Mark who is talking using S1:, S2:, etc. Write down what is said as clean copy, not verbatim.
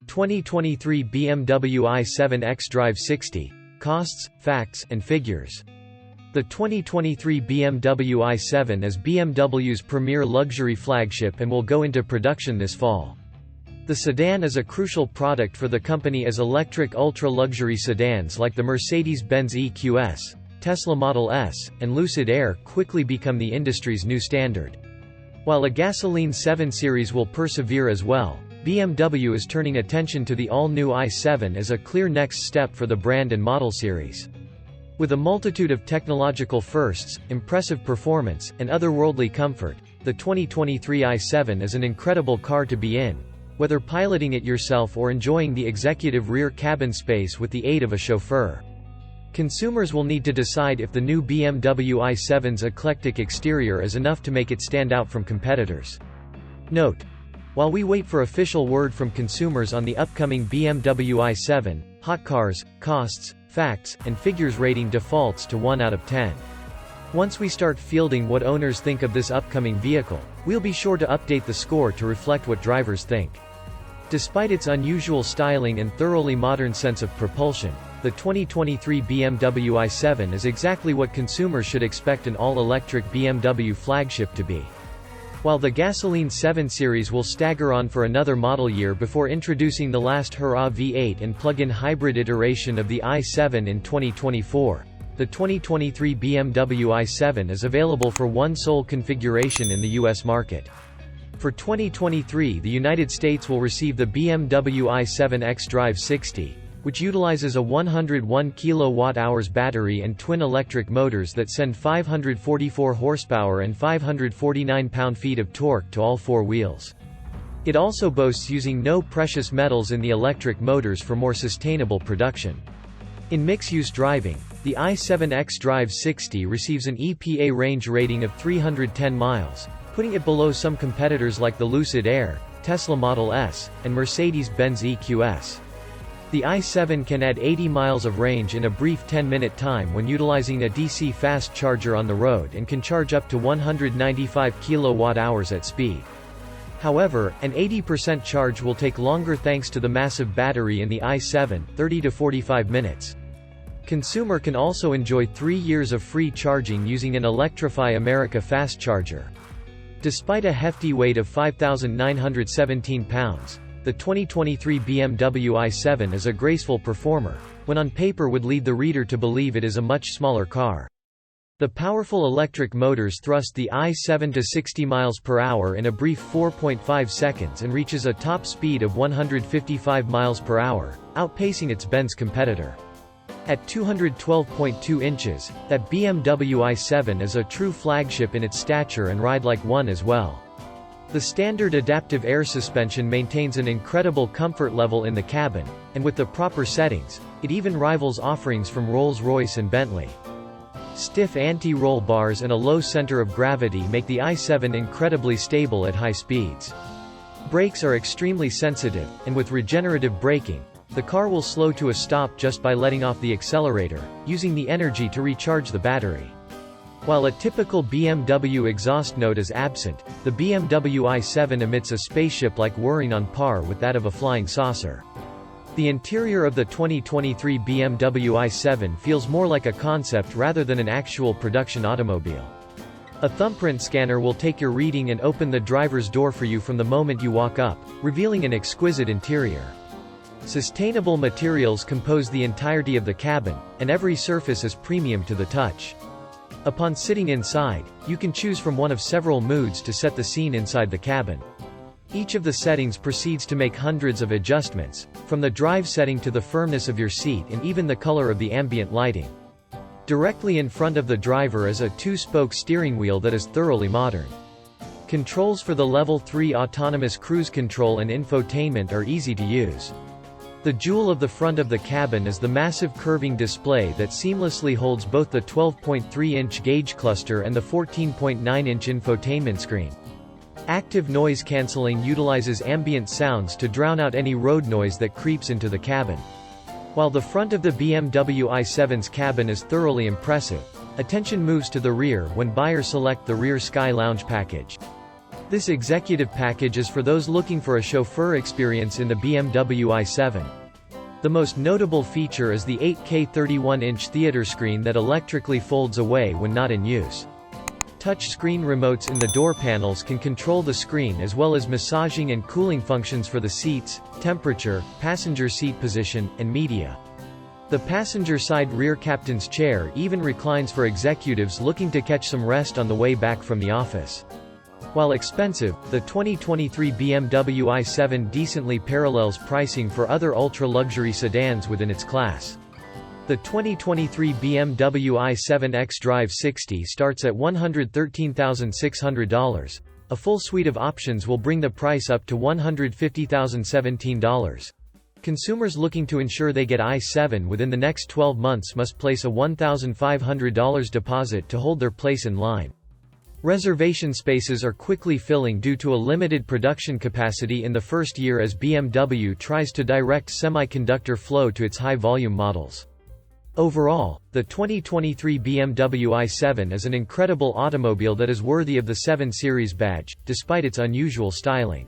S1: 2023 BMW i7 xDrive 60. Costs, facts, and figures. The 2023 BMW i7 is BMW's premier luxury flagship and will go into production this fall. The sedan is a crucial product for the company as electric ultra-luxury sedans like the Mercedes-Benz EQS, Tesla Model S, and Lucid Air quickly become the industry's new standard. While a gasoline 7 Series will persevere as well, BMW is turning attention to the all-new i7 as a clear next step for the brand and model series. With a multitude of technological firsts, impressive performance, and otherworldly comfort, the 2023 i7 is an incredible car to be in, whether piloting it yourself or enjoying the executive rear cabin space with the aid of a chauffeur. Consumers will need to decide if the new BMW i7's eclectic exterior is enough to make it stand out from competitors. Note: while we wait for official word from consumers on the upcoming BMW i7, hot cars, costs, facts, and figures rating defaults to 1 out of 10. Once we start fielding what owners think of this upcoming vehicle, we'll be sure to update the score to reflect what drivers think. Despite its unusual styling and thoroughly modern sense of propulsion, the 2023 BMW i7 is exactly what consumers should expect an all-electric BMW flagship to be. While the gasoline 7 Series will stagger on for another model year before introducing the last hurrah V8 and plug-in hybrid iteration of the i7 in 2024, the 2023 BMW i7 is available for one sole configuration in the US market. For 2023, the United States will receive the BMW i7 xDrive 60, which utilizes a 101 kWh battery and twin electric motors that send 544 horsepower and 549 pound-feet of torque to all four wheels. It also boasts using no precious metals in the electric motors for more sustainable production. In mixed-use driving, the i7 xDrive 60 receives an EPA range rating of 310 miles, putting it below some competitors like the Lucid Air, Tesla Model S, and Mercedes-Benz EQS. The i7 can add 80 miles of range in a brief 10-minute time when utilizing a DC fast charger on the road and can charge up to 195 kWh at speed. However, an 80% charge will take longer thanks to the massive battery in the i7, 30 to 45 minutes. Consumer can also enjoy 3 years of free charging using an Electrify America fast charger. Despite a hefty weight of 5,917 pounds, the 2023 BMW i7 is a graceful performer, when on paper would lead the reader to believe it is a much smaller car. The powerful electric motors thrust the i7 to 60 miles per hour in a brief 4.5 seconds and reaches a top speed of 155 miles per hour, outpacing its Benz competitor. At 212.2 inches, that BMW i7 is a true flagship in its stature and ride like one as well. The standard adaptive air suspension maintains an incredible comfort level in the cabin, and with the proper settings, it even rivals offerings from Rolls-Royce and Bentley. Stiff anti-roll bars and a low center of gravity make the i7 incredibly stable at high speeds. Brakes are extremely sensitive, and with regenerative braking, the car will slow to a stop just by letting off the accelerator, using the energy to recharge the battery. While a typical BMW exhaust note is absent, the BMW i7 emits a spaceship-like whirring on par with that of a flying saucer. The interior of the 2023 BMW i7 feels more like a concept rather than an actual production automobile. A thumbprint scanner will take your reading and open the driver's door for you from the moment you walk up, revealing an exquisite interior. Sustainable materials compose the entirety of the cabin, and every surface is premium to the touch. Upon sitting inside, you can choose from one of several moods to set the scene inside the cabin. Each of the settings proceeds to make hundreds of adjustments, from the drive setting to the firmness of your seat and even the color of the ambient lighting. Directly in front of the driver is a 2-spoke steering wheel that is thoroughly modern. Controls for the Level 3 autonomous cruise control and infotainment are easy to use. The jewel of the front of the cabin is the massive curving display that seamlessly holds both the 12.3-inch gauge cluster and the 14.9-inch infotainment screen. Active noise cancelling utilizes ambient sounds to drown out any road noise that creeps into the cabin. While the front of the BMW i7's cabin is thoroughly impressive, attention moves to the rear when buyers select the Rear Sky Lounge package. This executive package is for those looking for a chauffeur experience in the BMW i7. The most notable feature is the 8K 31-inch theater screen that electrically folds away when not in use. Touch-screen remotes in the door panels can control the screen as well as massaging and cooling functions for the seats, temperature, passenger seat position, and media. The passenger side rear captain's chair even reclines for executives looking to catch some rest on the way back from the office. While expensive, the 2023 BMW i7 decently parallels pricing for other ultra-luxury sedans within its class. The 2023 BMW i7 xDrive 60 starts at $113,600. A full suite of options will bring the price up to $150,017. Consumers looking to ensure they get i7 within the next 12 months must place a $1,500 deposit to hold their place in line. Reservation spaces are quickly filling due to a limited production capacity in the first year as BMW tries to direct semiconductor flow to its high-volume models. Overall, the 2023 BMW i7 is an incredible automobile that is worthy of the 7 Series badge, despite its unusual styling.